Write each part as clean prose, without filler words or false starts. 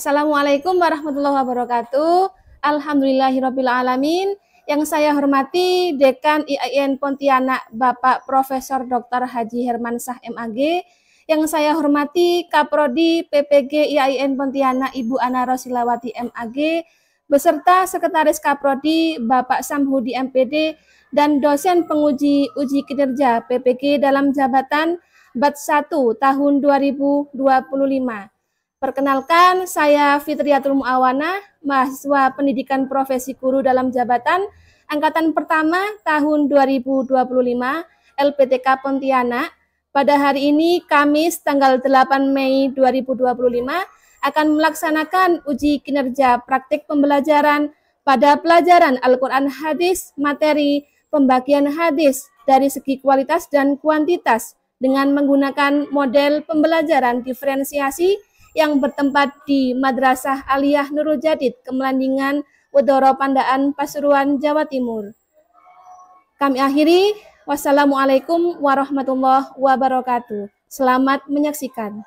Assalamualaikum warahmatullahi wabarakatuh. Alhamdulillahirabbil alamin. Yang saya hormati Dekan IAIN Pontianak Bapak Profesor Dr. Haji Hermansyah MAG. Yang saya hormati Kaprodi PPG IAIN Pontianak Ibu Ana Rosilawati MAG beserta Sekretaris Kaprodi Bapak Samhudi MPD dan dosen penguji uji kinerja PPG dalam jabatan Batch 1 tahun 2025. Perkenalkan, saya Fitriyatul Muawana, mahasiswa pendidikan profesi guru dalam jabatan Angkatan Pertama tahun 2025 LPTK Pontianak. Pada hari ini, Kamis tanggal 8 Mei 2025, akan melaksanakan uji kinerja praktik pembelajaran pada pelajaran Al-Quran Hadis, materi pembagian hadis dari segi kualitas dan kuantitas dengan menggunakan model pembelajaran diferensiasi yang bertempat di Madrasah Aliyah Nurul Jadid, Kemelandingan, Wedoro Pandaan, Pasuruan, Jawa Timur. Kami akhiri, wassalamualaikum warahmatullahi wabarakatuh. Selamat menyaksikan.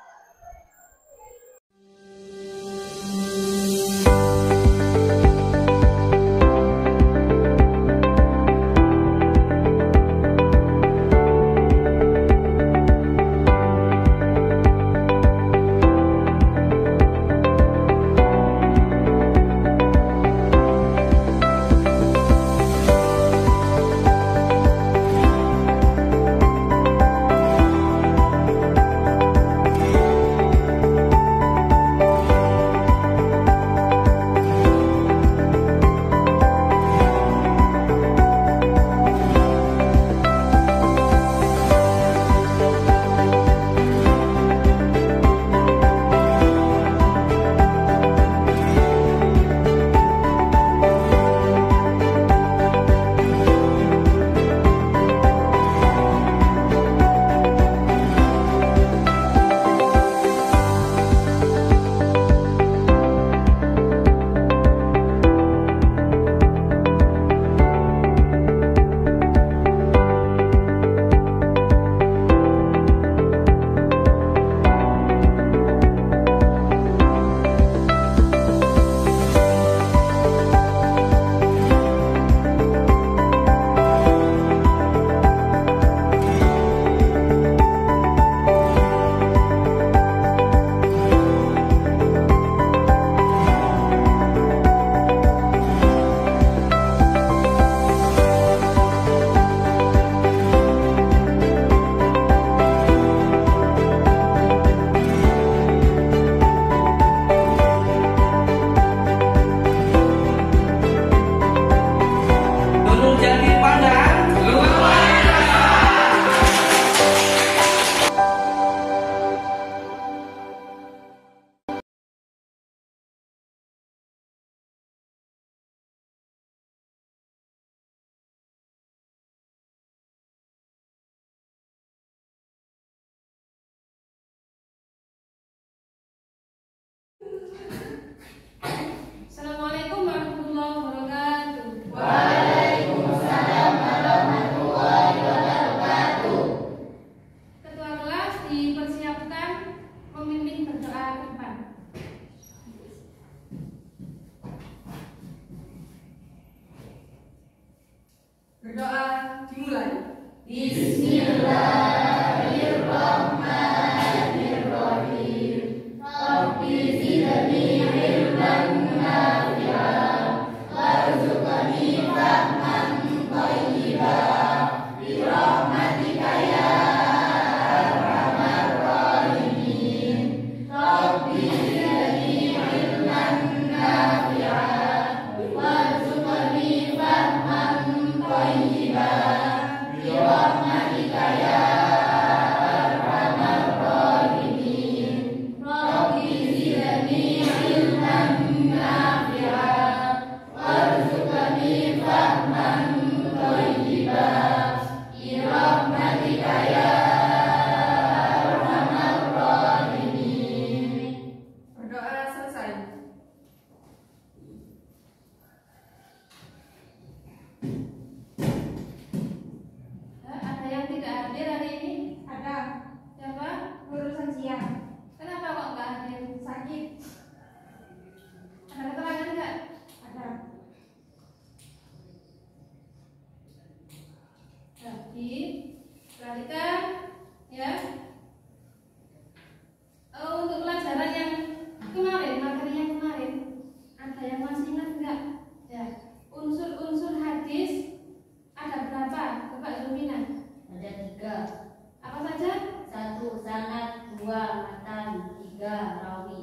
saja? 1 sanad, 2 matan, 3 rawi.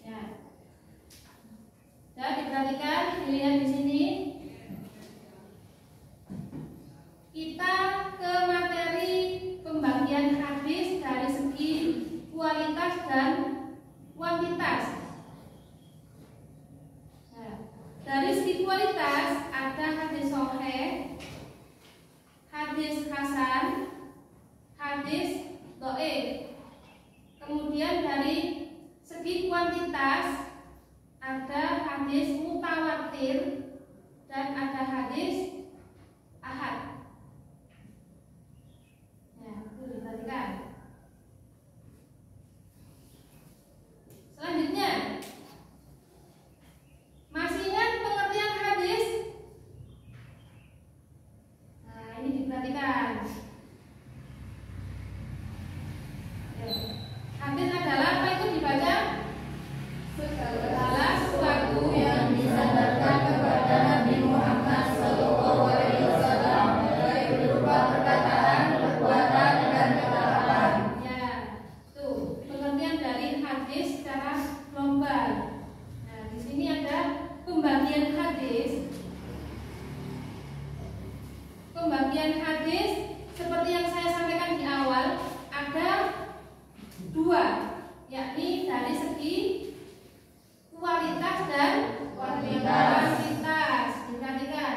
Ya. Ya, diperhatikan, dilihat di sini. Kita ke materi pembagian hadis dari segi kualitas dan kuantitas. Nah, dari segi kualitas ada hadis sahih, hadis hasan, hadis dhaif. Kemudian dari segi kuantitas ada hadis mutawatir dan ada hadis ahad. Nah, itu diperhatikan. Selanjutnya, masih ingat pengertian hadis? Nah, ini diperhatikan. Ya. Hadis adalah apa itu dibaca? Segala sesuatu yang disandarkan kepada Nabi Muhammad SAW baik berupa perkataan, perbuatan, dan ketetapan. Ya, tuh pengertian dari hadis secara global. Nah, di sini ada pembagian hadis. Pembagian hadis seperti yang saya sampaikan di awal ada dua, yakni dari segi kualitas dan kuantitas. Diperhatikan.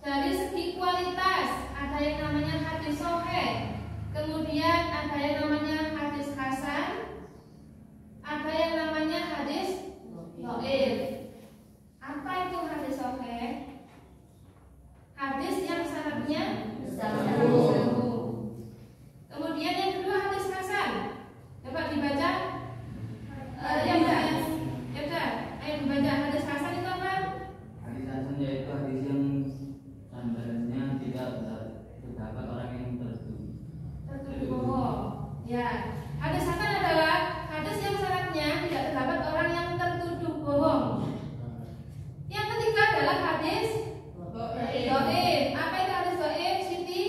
Dari segi kualitas ada yang namanya hadis sahih, kemudian ada yang namanya hadis hasan, ada yang namanya hadis dhaif. Apa itu hadis sahih? Hadis yang sanadnya sahih. Kemudian yang kedua hadis hasan. Coba dibaca. Ya udah. Ayo dibaca hadis hasan itu apa? Hadis hasan yaitu hadis yang sandarnya tidak terdapat orang yang tertuduh bohong. Ya, hadis hasan adalah hadis yang syaratnya tidak terdapat orang yang tertuduh bohong. Yang ketiga adalah hadis dhaif. Apa itu hadis dhaif, Siti?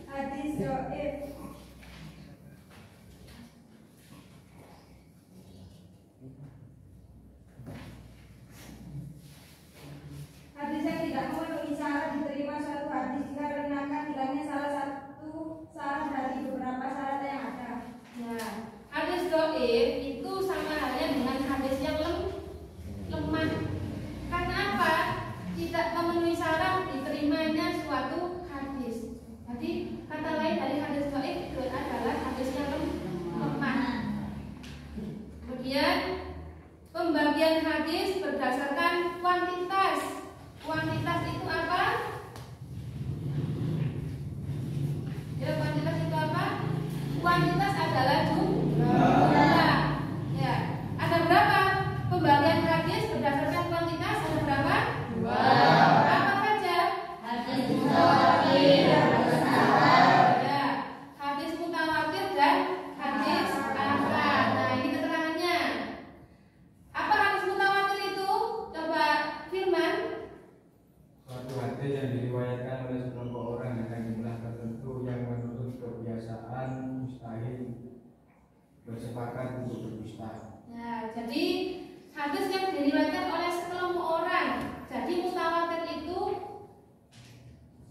Hadis dhaif. Hadis yang tidak memenuhi syarat diterima suatu hadis dikarenakan hilangnya salah satu syarat dari beberapa syarat yang ada. Ya, hadis dhaif itu sama halnya dengan hadis yang lemah. Karena apa? Tidak memenuhi syarat diterimanya suatu hadis. Jadi kata lain dari hadis dhaif itu adalah hadis yang lemah. Kemudian pembagian hadis berdasarkan kuantitas. Kuantitas itu apa? Ya, kuantitas itu apa? Kuantitas adalah jumlah. Ya, ada berapa pembagian hadis berdasarkan kuantitas? Ada berapa? 2. Apa saja? Hadis mutawatir, hadis ahad. Ya, hadis mutawatir dan hadis ahad. Nah, ini keterangannya. Apa hadis mutawatir itu? Coba Firman. Suatu hadis yang diriwayatkan oleh sekelompok orang dengan jumlah tertentu yang menurut kebiasaan mustahil bersepakat untuk berdusta. Ya, jadi hadis yang diriwayatkan oleh sekelompok orang. Jadi mutawatir itu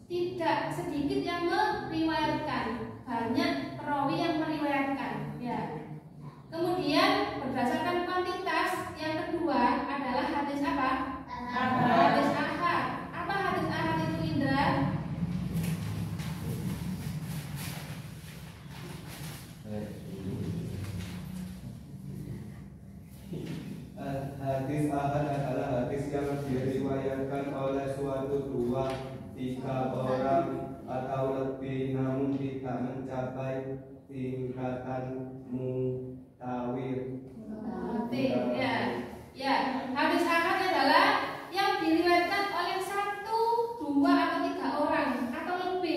tidak sedikit yang meriwayatkan, banyak perawi yang meriwayatkan. Ya. Kemudian berdasarkan kuantitas, yang kedua adalah hadis apa? Hadis ahad. Apa hadis ahad itu, Indra? Hadis ahad adalah hadis yang diriwayatkan oleh suatu 2-3 orang atau lebih namun tidak mencapai tingkatan mutawir. Ya. Ya, hadis ahad adalah yang diriwayatkan oleh 1, 2 atau 3 orang atau lebih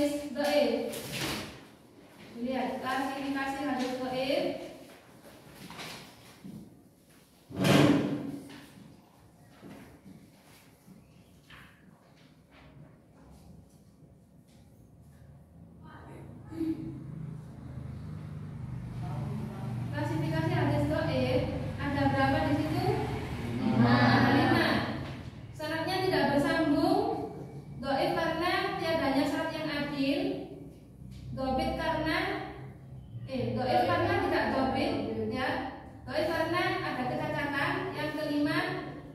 hadis dhaif. Lihat klasifikasi hadis dhaif. Klasifikasi hadis dhaif ada berapa di situ? 5. Syaratnya tidak bersambung, dhaif karena tiadanya syarat yang adil, dhaif karena tidak dhaif, ya. Dhaif karena ada kecacatan. Yang kelima,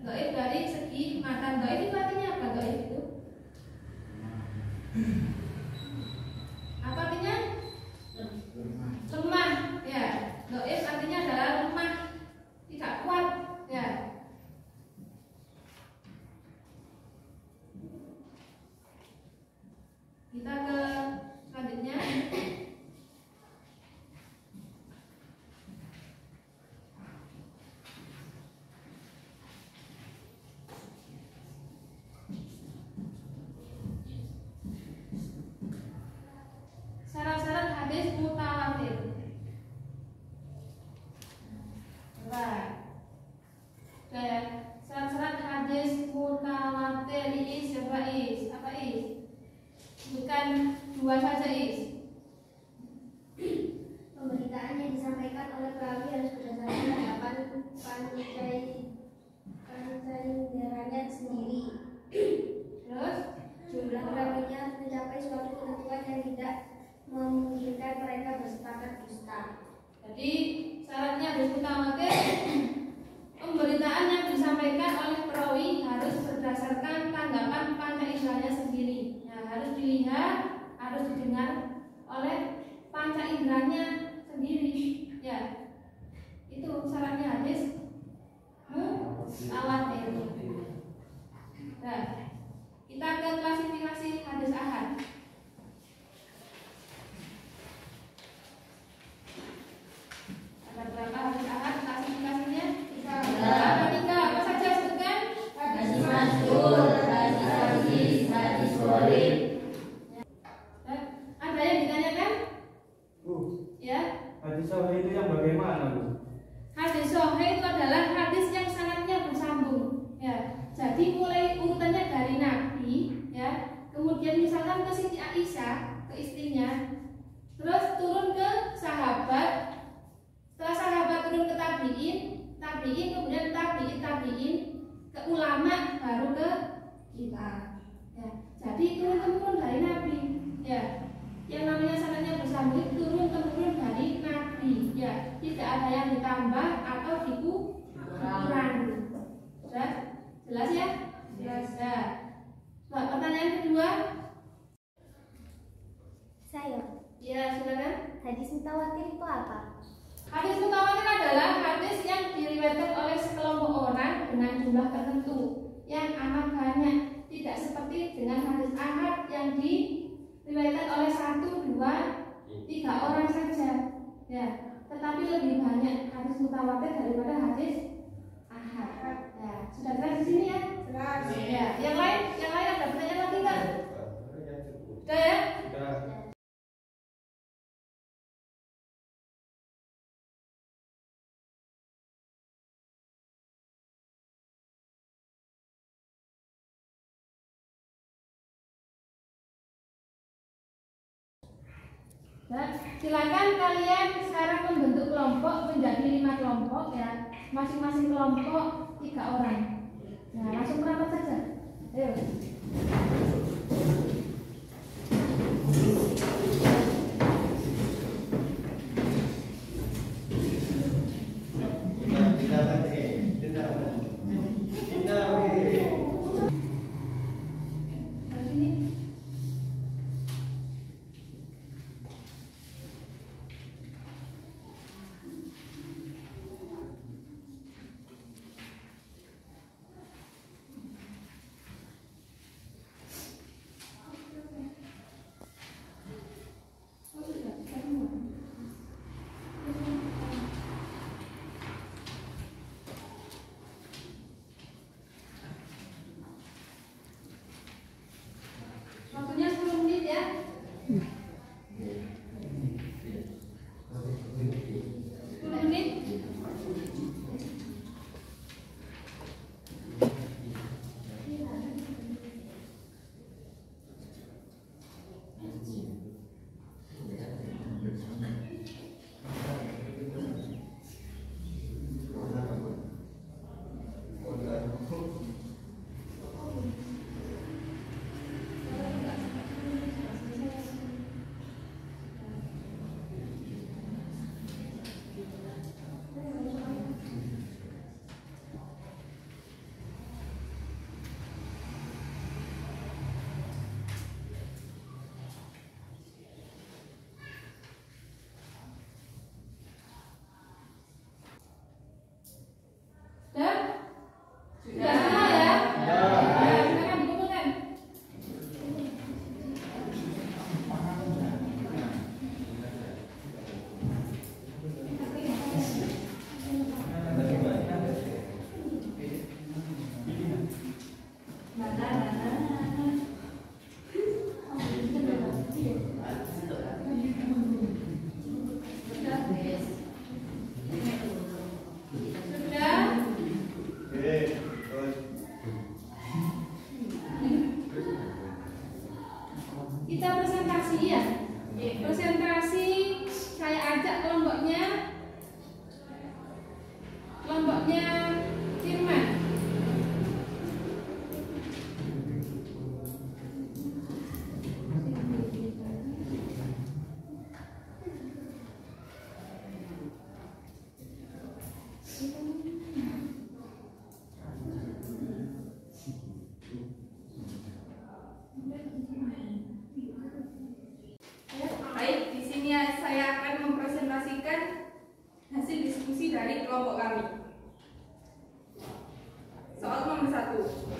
dhaif dari segi matan. Dhaif itu artinya apa? Dhaif itu apa artinya? Lemah, ya. Dhaif artinya adalah lemah, tidak kuat, ya. Kita ke selanjutnya. Syarat-syarat hadis mutawatir. Syarat-syarat hadis mutawatir apa is? Bukan dua saja is. Pemberitaan yang disampaikan oleh perawi harus berdasarkan hadapan pancainderanya sendiri. Terus Jumlah perawinya harus mencapai suatu ketentuan yang tidak memungkinkan mereka bersepakat dusta. jadi syaratnya hadis mutawatir, pemberitaan yang disampaikan oleh perawi harus berdasarkan tanggapan panca inderanya sendiri. Nah, harus dilihat, harus didengar oleh panca inderanya sendiri. Ya, itu syaratnya hadis mutawatir. Nah, kita ke klasifikasi hadis ahad. Ada berapa hadis ahad klasifikasinya? Ada 3. Apa saja sebutkan? Hadis masyhur, hadis hadis, hadis gharib. Ada yang ditanyakan? Ya. Hadis sahih itu yang bagaimana, Bu? Hadis sahih itu adalah hadis yang sanadnya bersambung. Ya. Jadi mulai urutannya dari Nabi, ya. Kemudian misalkan ke Siti Aisyah, ke istrinya, terus turun ke sahabat. Setelah sahabat turun ke tabiin, kemudian tabiin ke ulama, baru ke kita. Ya. Jadi turun temurun dari Nabi. Ya. Yang namanya sanadnya bersambung itu turun temurun dari Nabi. Ya. Tidak ada yang ditambah atau dikurangi. Sudah? Jelas ya? Jelas ya. Coba pertanyaan kedua. Saya, Ya, silakan. hadis mutawatir itu apa? Hadis mutawatir adalah hadis yang diriwayatkan oleh sekelompok orang dengan jumlah tertentu yang amat banyak, tidak seperti dengan hadis ahad yang diriwayatkan oleh 1, 2, 3 orang saja. Ya, tetapi lebih banyak hadis mutawatir daripada hadis ahad. Ya, sudah jelas di sini ya? Jelas. Ya, yang lain ada pertanyaan lagi nggak? Sudah ya? Sudah. Nah, silakan kalian sekarang membentuk kelompok menjadi 5 kelompok ya, masing-masing kelompok 3 orang. Nah, langsung merapat saja. Ayo. Dari sini.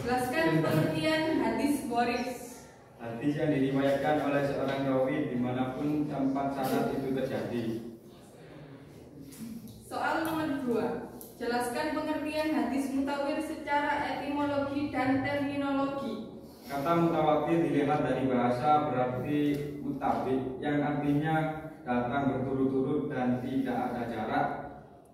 Jelaskan pengertian hadis gharib. Hadis yang diriwayatkan oleh seorang rawi dimanapun tempat sanad itu terjadi. Soal nomor 2. Jelaskan pengertian hadis mutawir secara etimologi dan terminologi. Kata mutawatir dilihat dari bahasa berarti mutabik, yang artinya datang berturut-turut dan tidak ada jarak.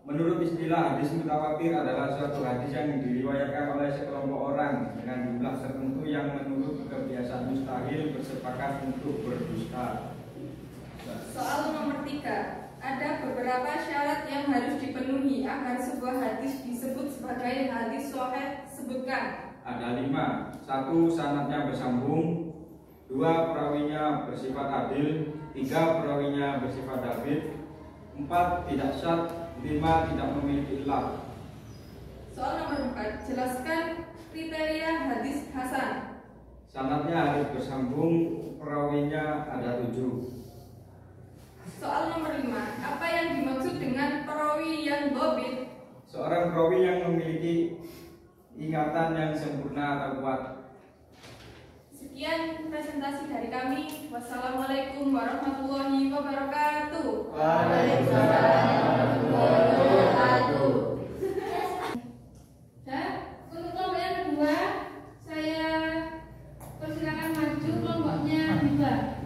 Menurut istilah, hadis mutawatir adalah suatu hadis yang diriwayatkan oleh sekelompok orang dengan jumlah tertentu yang menurut kebiasaan mustahil bersepakat untuk berdusta. Soal nomor 3. Ada beberapa syarat yang harus dipenuhi agar sebuah hadis disebut sebagai hadis sahih. Sebutkan. Ada 5. 1. Sanadnya bersambung. 2. Perawinya bersifat adil. 3. Perawinya bersifat dhabit. 4. Tidak syadz. 5. Tidak memiliki illah. Soal nomor 4. Jelaskan kriteria hadis hasan. Sanadnya harus bersambung. Perawinya ada 7. Soal nomor 5. Apa yang dimaksud dengan perawi yang dhabit? Seorang perawi yang memiliki ingatan yang sempurna atau kuat. Sekian presentasi dari kami. Wassalamualaikum warahmatullahi wabarakatuh. Waalaikumsalam warahmatullahi wabarakatuh. Dan untuk kelompok yang kedua, saya persilakan maju kelompoknya 2.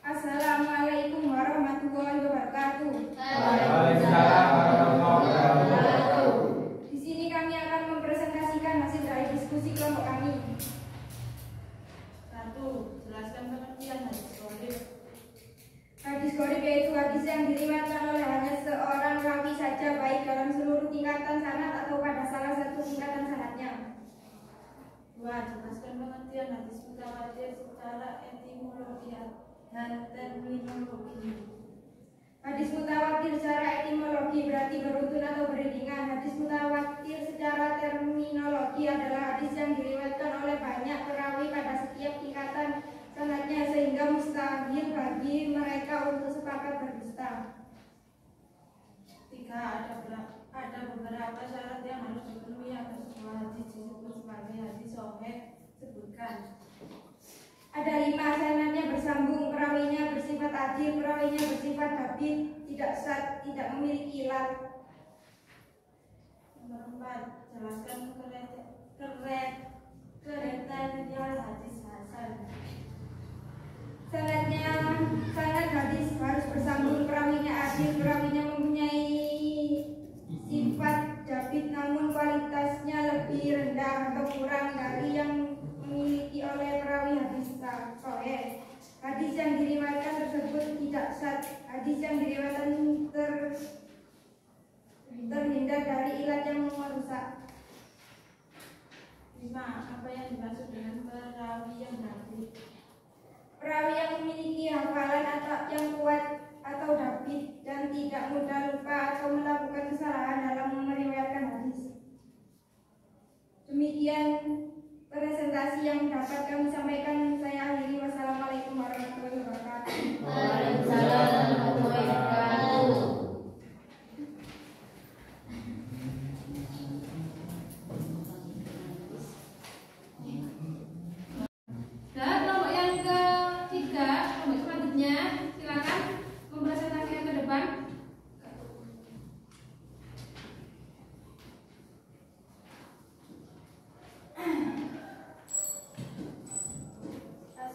Assalamualaikum warahmatullahi wabarakatuh. Waalaikumsalam warahmatullahi wabarakatuh. Di sini kami akan mempresentasikan hasil dari diskusi kelompok kami. 1. Jelaskan pengertian hadis gharib. Hadis gharib yaitu hadis yang diriwayatkan oleh hanya seorang rawi saja, baik dalam seluruh tingkatan sanad atau pada salah satu tingkatan sanadnya. 2. Jelaskan pengertian hadis mutawatir secara etimologi dan terminologi. Hadis mutawatir secara etimologi berarti beruntun atau beriringan. Hadis mutawatir secara terminologi adalah hadis yang diriwayatkan oleh banyak perawi pada setiap tingkatan sanadnya sehingga mustahil bagi mereka untuk sepakat berdusta. 3. Ada beberapa syarat yang harus dipenuhi agar sebuah hadis disebut sebagai hadis sahih. Sebutkan. Ada 5. Sanadnya bersambung, perawinya bersifat adil, perawinya bersifat dhabit, tidak syadz, tidak memiliki ilal. Nomor 4. Jelaskan kriteria hadis hasan. Sanad hadis harus bersambung, perawinya adil, perawinya mempunyai sifat dhabit namun kualitasnya lebih rendah atau kurang dari yang memiliki oleh perawi hadis sahih. Hadis yang diriwayatkan tersebut tidak syadz. Hadis yang diriwayatkan terhindar dari ilat yang merusak. 5. Apa yang dimaksud dengan perawi yang dhabit? Perawi yang memiliki hafalan atau yang kuat atau dhabit dan tidak mudah lupa atau melakukan kesalahan dalam meriwayatkan hadis. Demikian presentasi yang dapat kami sampaikan. Saya akhiri. Wassalamualaikum warahmatullahi wabarakatuh. Waalaikumsalam warahmatullahi wabarakatuh. Dan kelompok yang ketiga, kelompok selanjutnya, silakan mempresentasikan ke depan.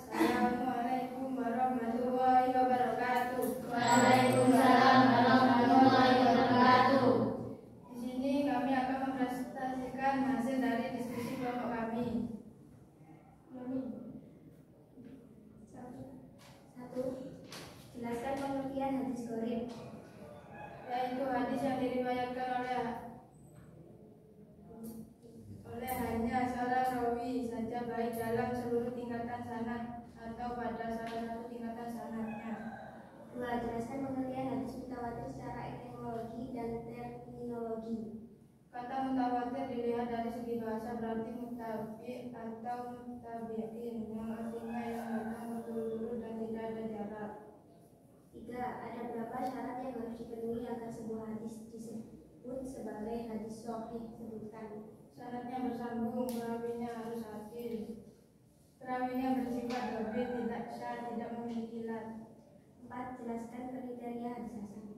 Assalamualaikum warahmatullahi wabarakatuh. Waalaikumsalam warahmatullahi wabarakatuh. Di sini kami akan mempresentasikan hasil dari diskusi kelompok kami. 1. Jelaskan pengertian hadis gharib. Yaitu hadis yang diriwayatkan oleh hanya salah rawi saja, baik dalam seluruh tingkatan sanad atau pada salah satu tingkatan sanadnya. 2. Jelaskan pengertian hadis mutawatir secara etimologi dan terminologi. Kata mutawatir dilihat dari segi bahasa berarti mutabi atau mutabiin, yang artinya yang datang berturut-turut dan tidak ada jarak. sahih sebutkan. Syaratnya bersambung, perawinya harus adil. Perawinya bersifat dhabit, tidak syad, tidak memiliki lat. 4. Jelaskan kriteria hadis hasan.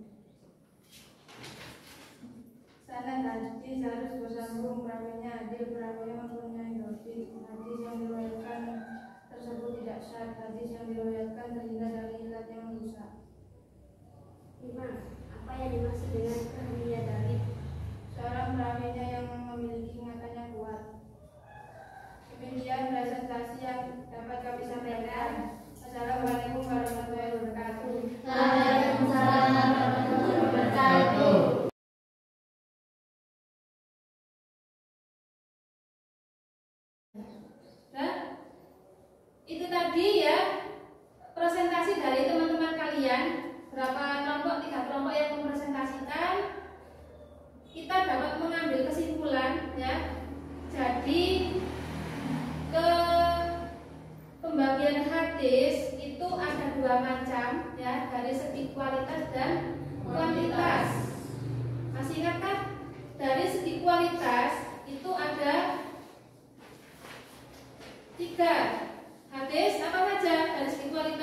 Sanad hadis harus bersambung, perawinya adil, perawinya mempunyai dhabit. Hadis yang diriwayatkan tersebut tidak syad, hadis yang diriwayatkan terhindar dari ilat yang rusak. 5. Apa yang dimaksud dengan keahlian David? Seorang perawinya yang memiliki ingatan yang kuat. Demikian presentasi yang dapat kami sampaikan. Assalamualaikum warahmatullahi wabarakatuh. Waalaikumsalam warahmatullahi wabarakatuh. Nah, itu tadi ya presentasi dari teman-teman kalian. Berapa kelompok? 3 kelompok yang mempresentasikan. Kita dapat mengambil kesimpulan ya. Jadi ke pembagian hadis itu ada 2 macam ya, dari segi kualitas dan kuantitas. Masih ingat kan? Dari segi kualitas itu ada 3 hadis apa saja dari segi kualitas.